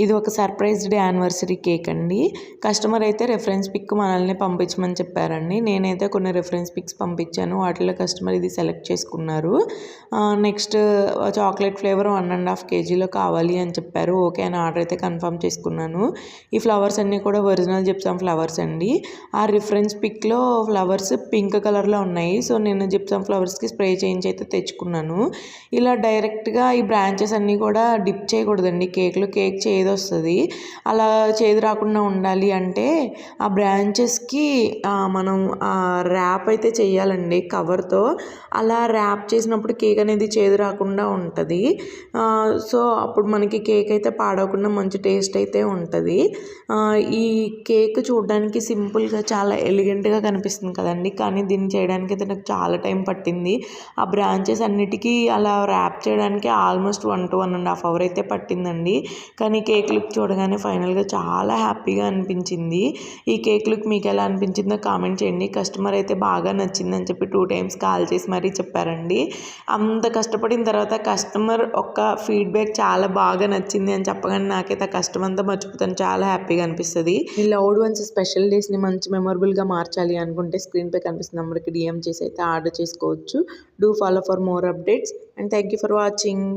ఇది ఒక surprised anniversary cake అండి. కస్టమర్ అయితే రిఫరెన్స్ పిక్ మనల్ని పంపించమని చెప్పారండి. నేనైతే కొన్ని రిఫరెన్స్ పిక్స్ పంపించాను. వాటిలో కస్టమర్ ఇది సెలెక్ట్ చేసుకున్నారు. నెక్స్ట్ చాక్లెట్ ఫ్లేవర్ 1.5 kgలో కావాలి అని చెప్పారు. ఓకే అని ఆర్డర్ అయితే కన్ఫర్మ్ చేసుకున్నాను. ఈ ఫ్లవర్స్ అన్నీ కూడా ఒరిజినల్ జిప్సమ్ ఫ్లవర్స్ అండి. ఆ రిఫరెన్స్ పిక్లో ఫ్లవర్స్ పింక్ కలర్లో ఉన్నాయి. సో నేను జిప్సమ్ ఫ్లవర్స్కి స్ప్రే చేయించి అయితే తెచ్చుకున్నాను. ఇలా డైరెక్ట్గా ఈ బ్రాంచెస్ అన్నీ కూడా డిప్ చేయకూడదండి కేక్లో. కేక్ చేదొస్తుంది. అలా చేదు రాకుండా ఉండాలి అంటే ఆ బ్రాంచెస్కి మనం ర్యాప్ అయితే చేయాలండి కవర్తో. అలా ర్యాప్ చేసినప్పుడు కేక్ అనేది చేదు రాకుండా ఉంటుంది. సో అప్పుడు మనకి కేక్ అయితే పాడవకుండా మంచి టేస్ట్ అయితే ఉంటుంది. ఈ కేక్ చూడడానికి సింపుల్గా చాలా ఎలిగెంట్గా కనిపిస్తుంది కదండి, కానీ దీన్ని చేయడానికి అయితే నాకు చాలా టైం పట్టింది. ఆ బ్రాంచెస్ అన్నిటికీ అలా ర్యాప్ చేయడానికి ఆల్మోస్ట్ 1 to 1.5 hours అయితే పట్టిందండి. కానీ కేక్ లుక్ చూడగానే ఫైనల్గా చాలా హ్యాపీగా అనిపించింది. ఈ కేక్ లుక్ మీకు ఎలా అనిపించిందో కామెంట్ చేయండి. కస్టమర్ అయితే బాగా నచ్చిందని చెప్పి 2 times కాల్ చేసి మరీ చెప్పారండి. అంత కష్టపడిన తర్వాత కస్టమర్ ఒక్క ఫీడ్బ్యాక్ చాలా బాగా నచ్చింది అని చెప్పగానే నాకైతే ఆ కష్టం అంతా మర్చిపోతాను. చాలా హ్యాపీగా అనిపిస్తుంది. ఈ లవ్డ్ వన్స్ స్పెషల్ డేస్ని మంచి మెమొరబుల్గా మార్చాలి అనుకుంటే స్క్రీన్పై కనిపిస్తున్న నెంబర్కి DM చేసి అయితే ఆర్డర్ చేసుకోవచ్చు. Do follow for more updates and thank you for watching.